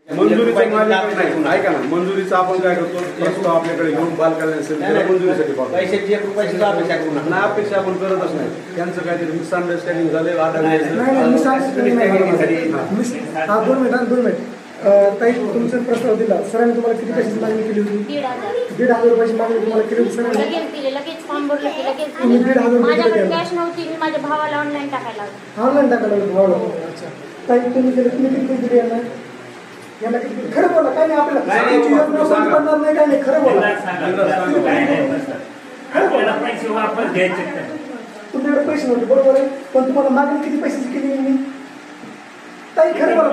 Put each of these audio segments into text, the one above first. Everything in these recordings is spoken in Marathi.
मंजुरीचा ऐका ना, मंजुरीचा आपण काय करतो, प्रस्ताव आपल्याकडे घेऊन बाल कल्याण समितीला मंजुरीसाठी पैशाची 1 रुपयाची अपेक्षा करू नका. नाही, अपेक्षा आपण करतच नाही. त्यांचं काहीतरी मिसअंडरस्टँडिंग झाले दोन मिनिट ताई, तुमचा प्रस्ताव दिला सरांनी, तुम्हाला किती पैशाची मागणी केली होती? 1,500 रुपयाची मागणी तुम्हाला केली होती सरांनी? लगेच फॉर्म भरला की लगेच 1,500 माझ्याकडे कॅश नव्हती, मी माझ्या भावाला ऑनलाईन टाकायला लावलं. ऑनलाईन टाकायला भावाला? अच्छा ताई, तुम्ही केलं, तुम्ही किती पैसे दिले यांना? याला किती? खरं बोला, काय नाही आपल्याला पडणार नाही, काय नाही, खरं बोला. तुमच्याकडे पैसे नव्हते बरोबर आहे, पण तुम्हाला मागणी किती पैशाची केली मी? ताई खरं बोला,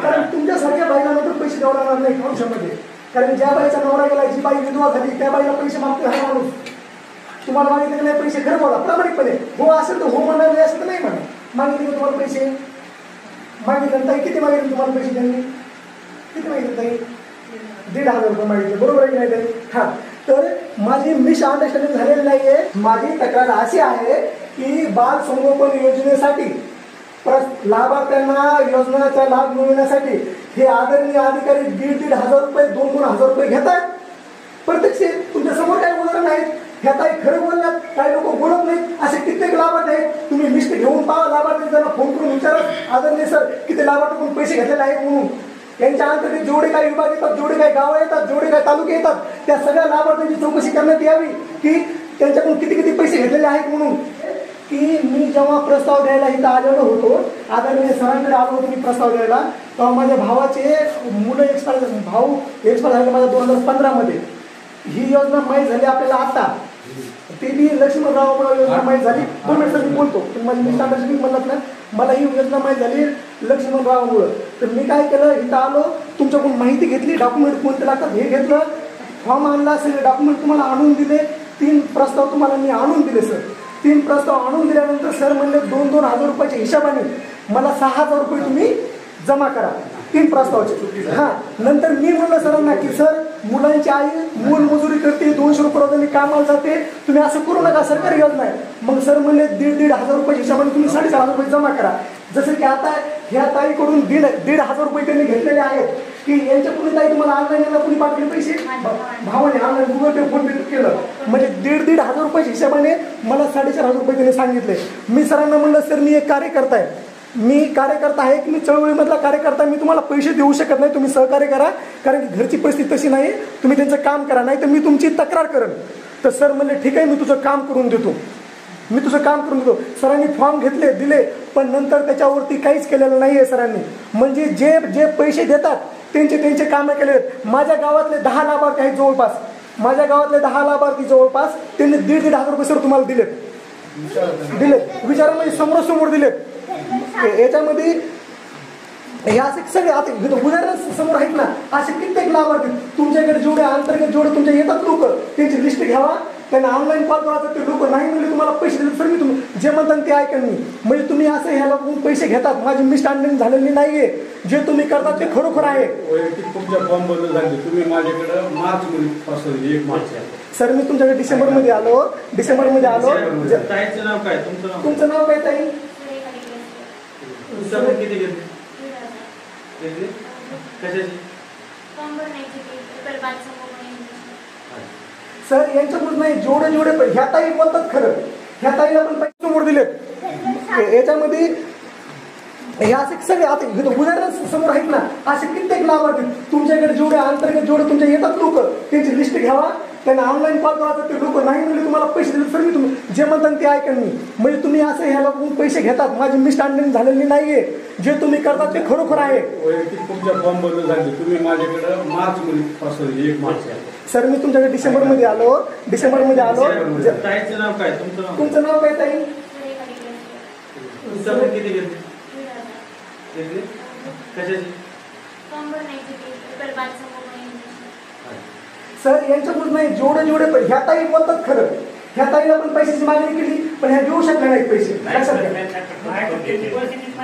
कारण तुमच्यासारख्या बाईला नंतर पैसे द्यावं लागणार नाही फॉर्ममध्ये. कारण ज्या बाईचा नवरा गेला, जी बाई विधवा झाली, त्या बाईला पैसे मागतो हा माणूस. तुम्हाला मागितले नाही पैसे? खरं बोला प्रामाणिकपणे. हो असेल तर हो म्हणा, नाही असेल तर नाही म्हणा. मागितले तुम्हाला पैसे? मागितले. ताई किती मागितले तुम्हाला पैसे त्यांनी? किती मागितले ताई? 1,500 रुपये मागितले, बरोबर आहे की नाही ताई? हा, तर माझी मिसअंडरस्टँडिंग झालेली नाहीये. माझी तक्रार अशी आहे की बाल संगोपन योजनेसाठी लाभार्थ्यांना योजनेचा लाभ मिळवण्यासाठी हे आदरणीय अधिकारी 1,500 रुपये 2,000 रुपये घेतात. प्रत्यक्ष तुमच्या समोर काही उदाहरण आहेत. ह्या ताई खरं बोलल्यात, काही लोक बोलत नाहीत. असे कित्येक लाभार्थी आहेत, तुम्ही लिस्ट घेऊन पहा. लाभार्थी त्यांना फोन करून विचारा, आदरणीय सर किती लाभार्थी पैसे घेतलेले आहेत म्हणून. यांच्या अंतर्गत जेवढे काही विभाग येतात, जेवढे काही गावं येतात, जेवढे काही तालुके येतात, त्या सगळ्या लाभार्थ्यांची चौकशी करण्यात यावी की त्यांच्याकडून किती किती पैसे घेतलेले आहेत म्हणून. की मी जेव्हा प्रस्ताव द्यायला इथं आलेलो होतो, आदरणीय सरांकडे आलो होतो मी प्रस्ताव द्यायला, तेव्हा माझ्या भावाचे मुलं भाऊ एक्सपायर झाले माझ्या 2015 मध्ये. ही योजना माहीत झाली आपल्याला आता, ती बी लक्ष्मणरावमुळे योजना माहीत झाली. 2 मिनिटं मी बोलतो, माझी मिस्टर म्हणत ना, मला ही योजना माहीत झाली लक्ष्मणरावमुळं. तर मी काय केलं, इथं आलो, तुमच्याकडून माहिती घेतली, डॉक्युमेंट कोणते लागतात हे घेतलं, फॉर्म आणला, सगळे डॉक्युमेंट तुम्हाला आणून दिले. 3 प्रस्ताव तुम्हाला मी आणून दिले सर. 3 प्रस्ताव आणून दिल्यानंतर सर म्हणले 2,000 रुपयाच्या हिशोबाने मला 6,000 रुपये तुम्ही जमा करा 3 प्रस्तावाचे. हां, नंतर मी म्हणलं सरांना की सर मुलांची आई मूल मजुरी करते, 200 रुपये रोजाने कामाला जाते, तुम्ही असं करू नका, सरकारी योजना आहे. मग सर म्हणले 1,500 रुपयाच्या हिशोबाने तुम्ही 4,500 रुपये जमा करा. जसं की आता ह्या ताईकडून 1,500 रुपये त्यांनी घेतलेले आहेत की यांच्याकडून ताई तुम्हाला ऑनलाईन याला कुणी पाठवले पैसे? भावाने ऑनलाईन गुगल पे फोन पे केलं, म्हणजे 1,500 रुपयाच्या हिशोबाने मला 4,500 रुपये त्यांनी सांगितले. मी सरांना म्हणलं सर मी एक कार्यकर्ता आहे, मी कार्यकर्ता आहे की मी चळवळीमधला कार्यकर्ता, मी तुम्हाला पैसे देऊ शकत नाही, तुम्ही सहकार्य करा, कारण की घरची परिस्थिती तशी नाही, तुम्ही त्यांचं काम करा, नाही तर मी तुमची तक्रार करेन. तर सर म्हणले ठीक आहे, मी तुझं काम करून देतो, मी तुझं काम करून देतो. सरांनी फॉर्म घेतले, दिले, पण नंतर त्याच्यावरती काहीच केलेलं नाही आहे सरांनी. म्हणजे जे जे पैसे देतात त्यांचे कामं केले आहेत. माझ्या गावातले 10 लाभार्थी आहेत जवळपास, माझ्या गावातले 10 लाभार्थी जवळपास त्यांनी 1,500 रुपये सर तुम्हाला दिलेत. विचारामध्ये समोरासमोर दिलेत. याच्यामध्ये हे असे सगळे आता उदाहरण समोर आहेत ना, असे कित्येक लाभार्थी तुमच्याकडे जेवढे अंतर्गत जेवढे तुमच्या येतात लोक, त्यांची लिस्ट घ्यावा, त्यांना ऑनलाईन कॉल करायचं. ते लोक नाही म्हणले तुम्हाला पैसे दिले सर, मी तुम्ही जे म्हणतात ते ऐका मी. म्हणजे तुम्ही असं ह्याला पैसे घेतात, माझी मिसअंडरस्टँडिंग झालेली नाहीये. जे तुम्ही करतात ते खरोखर आहे. वैयक्तिक तुमच्या फॉर्म बद्दल झाले, तुम्ही माझ्याकडे मार्चमध्ये 1 मार्च सर मी तुमच्याकडे डिसेंबरमध्ये आलो. ताईचं नाव काय? तुमचं नाव काय ताई? किती घेतले? सर यांच्याकडून नाही, जेवढे ह्या ताई बोलतात खरं, ह्या ताईला पण पैसे समोर दिलेत. याच्यामध्ये हे असे सगळे आता उदाहरण समोर आहेत ना, असे कित्येक लाभार्थी तुमच्याकडे जेवढे अंतर्गत जेवढे तुमच्या येतात लोक, त्यांची लिस्ट घ्यावा, त्यांना ऑनलाईन कॉल करायचं. ते लोक नाही म्हणले तुम्हाला पैसे दिले सर, मी तुम्ही जे म्हणतात ते ऐका मी. म्हणजे तुम्ही असं ह्याला पैसे घेतात, माझी मिसअंडरस्टँडिंग झालेली नाहीये. जे तुम्ही करतात ते खरोखर आहे. वैयक्तिक तुमच्या फॉर्म बद्दल झाले, तुम्ही माझ्याकडे मार्चमध्ये 1 मार्च सर मी तुमच्याकडे डिसेंबरमध्ये आलो. ताईचं नाव काय? तुमचं नाव काय ताई? किती घेतले? सर यांच्याकडून नाही, जेवढे ह्या ताई बोलतात खरं, ह्या ताईला पण पैशाची मागणी केली, पण ह्या देऊ शकल्या नाहीत पैसे.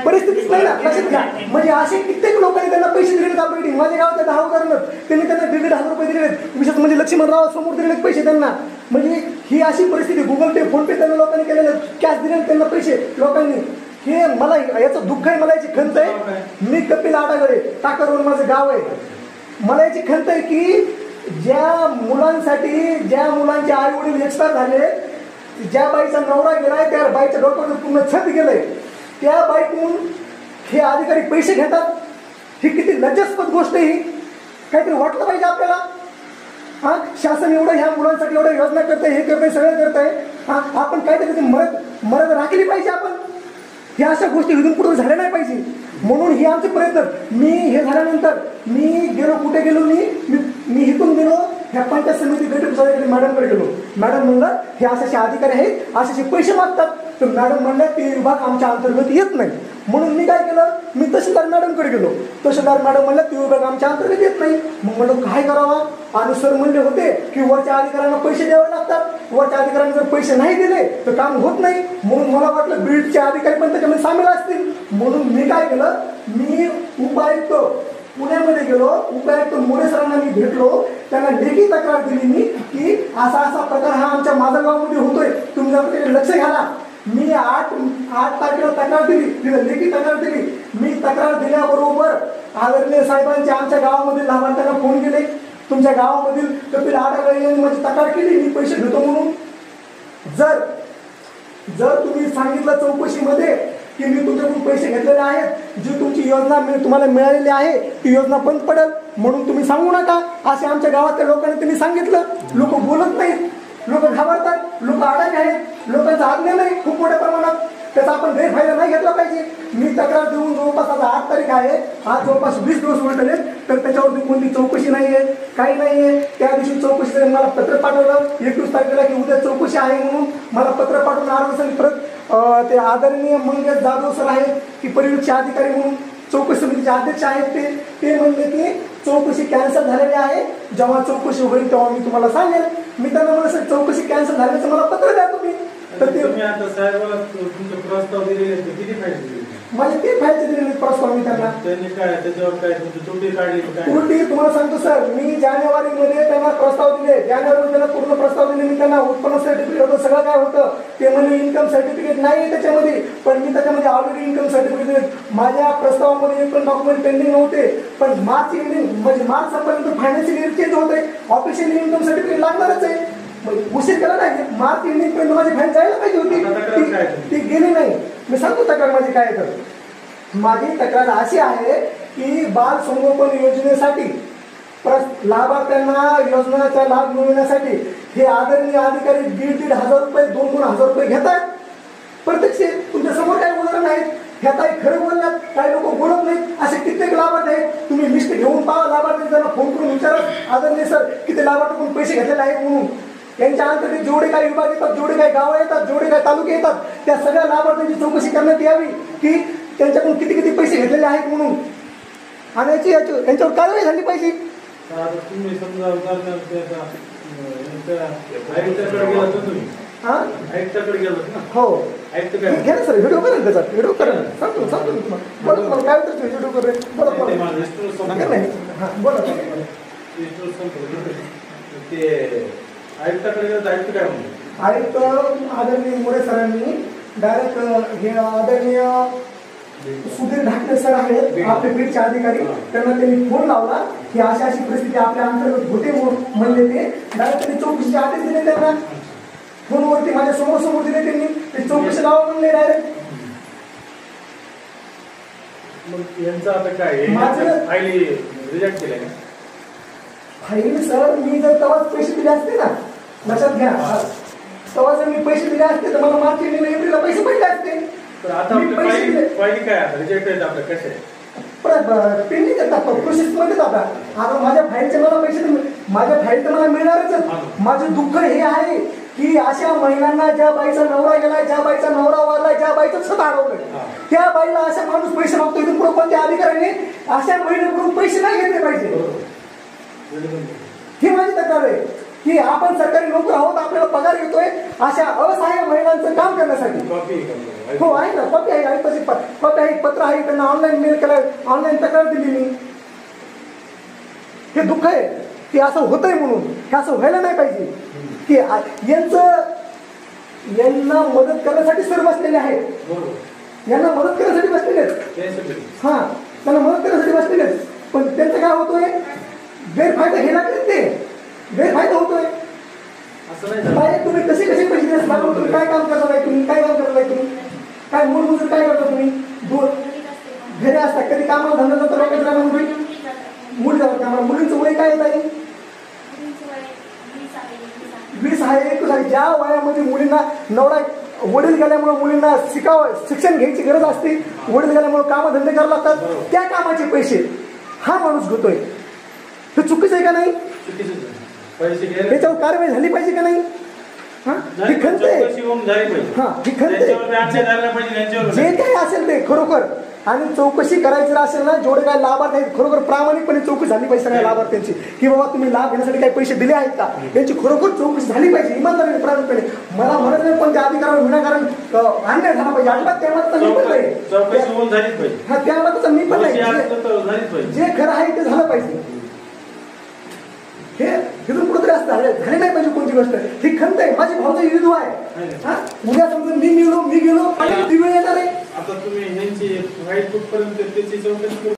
परिस्थितीच नाही ना, लक्षात घ्या. म्हणजे असे कित्येक लोकांनी त्यांना पैसे दिलेत. आपण माझ्या गावात 10 उदाहरण त्यांनी त्यांना 1,500 रुपये दिलेत. विशेष म्हणजे लक्ष्मणराव समोर दिलेत पैसे त्यांना. म्हणजे ही अशी परिस्थिती, गुगल पे फोन पे त्यांना लोकांनी केलेलं, कॅश दिले त्यांना पैसे लोकांनी. हे मला याचं दुःख आहे, मला याची खंत आहे. मी कपिल आडागडे, टाकरवरून माझं गाव आहे. मला याची खंत आहे की ज्या मुलांसाठी, ज्या मुलांचे आई वडील एक्सपायर झाले, ज्या बाईचा नवरा गेलाय, त्या बाईच्या डोक्यावर पूर्ण छत गेलंय, त्या बाईकडून हे अधिकारी पैसे घेतात. ही किती लज्जास्पद गोष्ट आहे. ही काहीतरी वाटलं पाहिजे आपल्याला. हा, शासन एवढं ह्या मुलांसाठी एवढं योजना करतंय, हे करतंय, सगळं करतंय. हा, आपण काहीतरी मरद राखली पाहिजे. आपण ह्या अशा गोष्टी इथून पुढे झाल्या नाही पाहिजे. म्हणून हे आमचे प्रयत्न. मी हे झाल्यानंतर मी गेलो, कुठे गेलो, मी इथून गेलो ह्या पंचायत समिती गट मॅडमकडे गेलो. मॅडम म्हणलं हे असे अधिकारी आहेत, असे पैसे मागतात. तर मॅडम म्हणलं ते विभाग आमच्या अंतर्गत येत नाही. म्हणून मी काय केलं, मी तहसीलदार मॅडमकडे गेलो. तहसीलदार मॅडम म्हणलं ते विभाग आमच्या अंतर्गत येत नाही. मग म्हणलं काय करावं. आणि सर म्हणले होते की वरच्या अधिकाऱ्यांना पैसे द्यावे लागतात, वरच्या अधिकाऱ्यांना जर पैसे नाही दिले तर काम होत नाही. म्हणून मला वाटलं बीडचे अधिकारी पण त्याच्यामध्ये सामील असतील. म्हणून मी काय केलं, मी उपायुक्त पुण्यामध्ये गेलो. उपायुक्त मोरे सरांना मी भेटलो. त्यांना लेखी तक्रार दिली मी की असा असा प्रकार हा आमच्या माजलगावमध्ये होतोय, तुम्ही जर लक्ष घाला. मी 8 तारखेला तक्रार दिली, तिथं लेखी तक्रार दिली. मी तक्रार दिल्याबरोबर आदरणीय साहेबांचे आमच्या गावामधील लाभार्थ्यांना फोन केले. तुमच्या गावामधील कपिल आडागडे यांनी माझी तक्रार केली, मी पैसे घेतो म्हणून. जर तुम्ही सांगितलं चौकशीमध्ये की मी तुमच्याकडून पैसे घेतलेले आहेत, जी तुमची योजना तुम्हाला मिळालेली आहे ती योजना बंद पडेल, म्हणून तुम्ही सांगू नका, असे आमच्या गावातल्या लोकांनी तुम्ही सांगितलं. लोक बोलत नाहीत, लोक घाबरतात, लोक अडाणी आहेत, लोकांचा आज्ञा नाही खूप मोठ्या प्रमाणात. त्याचा आपण गैरफायदा नाही घेतला पाहिजे. मी तक्रार देऊन जवळपास आता 8 तारीख आहे, आज जवळपास 20 दिवस उलटले, तर त्याच्यावरती कोणती चौकशी नाही आहे, काही नाही आहे. त्या दिवशी चौकशी मला पत्र पाठवलं 21 तारखेला की उद्या चौकशी आहे म्हणून. मला पत्र पाठवून 8 दिवसांनी परत ते आदरणीय मंगेश जाधव सर आहेत की परिवीक्षे अधिकारी म्हणून चौकशी समितीचे अध्यक्ष आहेत, ते म्हणले की चौकशी कॅन्सल झालेली आहे, जेव्हा चौकशी होईल तेव्हा मी तुम्हाला सांगेल. मी त्यांना म्हणलं सर चौकशी कॅन्सल झाल्याचं मला पत्र द्या तुम्ही. तर ते आता साहेबाला तुमचे प्रस्ताव दिले किती फायदे माझे ते फायदे दिलेले प्रस्ताव मी त्यांना. त्यांनी काय त्याच्यावर काय तुमची त्रुटी काढली काय? त्रुटी तुम्हाला सांगतो सर, मी जानेवारीमध्ये त्यांना प्रस्ताव दिले. जानेवारीमध्ये त्यांना पूर्ण प्रस्ताव दिले. मी त्यांना उत्पन्न सर्टिफिकेट होतं, सगळं काय होतं. ते म्हणजे इन्कम सर्टिफिकेट नाही त्याच्यामध्ये, पण मी त्याच्यामध्ये ऑलरेडी इन्कम सर्टिफिकेट दिले. माझ्या प्रस्तावामध्ये एक पण डॉक्युमेंट पेंडिंग नव्हते. पण मार्च एंडिंग म्हणजे मार्च संपर्यंत फायनान्शियल इयर चेंज होते, ऑफिशियली इन्कम सर्टिफिकेट लागणारच आहे. उशीर केला नाही, मार्च एंडिंग पर्यंत माझी फाईल जायला पाहिजे होती, ती गेली नाही. मी सांगतो तक्रार माझी काय. तर माझी तक्रार अशी आहे की बाल संगोपन योजनेसाठी लाभार्थ्यांना योजनेचा लाभ मिळवण्यासाठी हे आदरणीय अधिकारी 1,500 रुपये 2,000 रुपये घेतात. प्रत्यक्ष तुमच्या समोर काही उदाहरण आहेत. ह्या काही खरं बोलण्यात काही लोक बोलत नाहीत. असे कित्येक लाभार्थी आहेत, तुम्ही लिस्ट घेऊन पहा. लाभार्थी त्यांना फोन करून विचारा आदरणीय सर किती लाभार्थी पैसे घेतलेले आहेत म्हणून. यांच्या अंतर्गत जेवढे काही विभाग येतात, जेवढे काही गावं येतात, जेवढे काही तालुके येतात, त्या सगळ्या लाभार्थ्यांची चौकशी करण्यात यावी की त्यांच्याकडून किती किती पैसे घेतलेले आहेत म्हणून. आणि यांच्यावर कारवाई झाली पाहिजे. तुम्ही समजा आयुक्ताकडे गेला तर तुम्ही आयुक्ताकडे गेलात ना? हो आयुक्त काय घ्या ना सर, व्हिडिओ करेल त्याचा, व्हिडिओ करेल. सांगतो मी तुम्हाला. बोला तुम्हाला काय होतं व्हिडिओ करेल. बोला बोला ते आयुक्ताकडे गेलं, आयुक्त काय म्हणतो? आयुक्त आदरणीय मोरे सरांनी डायरेक्ट हे आदरणीय सुधीर ढाकणे सर आहेत आपले बीडचे अधिकारी, त्यांना त्यांनी फोन लावला की अशी अशी परिस्थिती आपल्या अंतर्गत होते म्हणले. ते डायरेक्ट त्यांनी चौकशीचे आदेश दिले. त्यांना फोनवरती माझ्या समोर दिले. त्यांनी ते चौकशी लावा म्हणले डायरेक्ट. मग यांचं आता काय माझं फायली रिजेक्ट केल्या का? फाईल सर मी जर तेव्हाच पैसे दिले असते ना, लक्षात घ्या, तेव्हा जर मी पैसे दिले असते तर मला मार्च एप्रिलला पैसे पडले असते. तर आता फायली काय आता रिजेक्ट आहेत आपल्या कसे पेंडिंग येतात प्रोसेसमध्येच. आता माझ्या फाईलचे मला पैसे, माझ्या फाईल तर मला मिळणारच. माझं दुःख हे आहे की अशा महिलांना, ज्या बाईचा नवरा गेलाय, ज्या बाईचा नवरा वारलाय, ज्या बाईचं छत हरवलंय, त्या बाईला अशा माणूस पैसे मागतो. इथून पुढे कोणत्या अधिकाऱ्याने अशा महिलेकडून पैसे नाही घेतले पाहिजे. ही माझी तक्रार आहे की आपण सरकारी नोकर आहोत, आपल्याला पगार येतोय अशा असहाय्य महिलांचं काम करण्यासाठी. हो आहे ना, कॉपी आहे, कॉपी आहे, पत्र आहे, त्यांना ऑनलाईन मेल केलाय, ऑनलाईन तक्रार दिली मी. हे दुःख आहे की असं होतंय म्हणून. हे असं व्हायला नाही पाहिजे की यांना मदत करण्यासाठी सर बसलेले आहेत. यांना मदत करण्यासाठी बसलेले हा, त्यांना मदत करण्यासाठी बसलेले, पण त्यांचं काय होतोय, गैरफायदा घ्यायला ते गैरफायदा होतोय. काय तुम्ही कसे कसे पैसे देत लागलो, तुम्ही काय काम करता नाही, तुम्ही काय काम करता नाही, तुम्ही काय मूलमजूर काय करता, तुम्ही घरी असता, कधी कामाला धंदा जातो लोकांच्या मुली मुली जातात कामाला. मुलींचं वय काय येत आहे, 20 आहे, 21 आहे. ज्या वयामध्ये मुलींना नवरा वडील गेल्यामुळे मुलींना शिक्षण घ्यायची गरज असते, वडील गेल्यामुळे कामधंदे करावे लागतात, त्या कामाचे पैसे हा माणूस घेतोय. हे चुकीचं आहे का नाही, त्याच्यावर कारवाई झाली पाहिजे का नाही. ही खंत आहे, हा ही खंत आहे. जे काही असेल ते खरोखर, आणि चौकशी करायची असेल ना, जेवढे काय लाभार्थी आहेत खरोखर प्रामाणिकपणे चौकशी झाली पाहिजे सगळ्या लाभार्थ्यांची, की बाबा तुम्ही लाभ घेण्यासाठी काही पैसे दिले आहेत का, यांची खरोखर चौकशी झाली पाहिजे इमानदारीने प्रामाणिकपणे. मला म्हणत नाही पण त्या अधिकारावर विनाकारण अन्याय झाला पाहिजे, अजिबात त्यामध्ये मी पण नाही, हा त्यामध्ये मी पण नाही. जे खरं आहे ते झालं पाहिजे. हे तिथून कुठेतरी असं झाले नाही पाहिजे कोणती गोष्ट. ही खंत आहे, माझी भावना युद्ध आहे. उद्या समजा मी गेलो ती वेळ येणार आहे. आता तुम्ही ह्यांची वाईट कुठपर्यंत त्याची चौकशी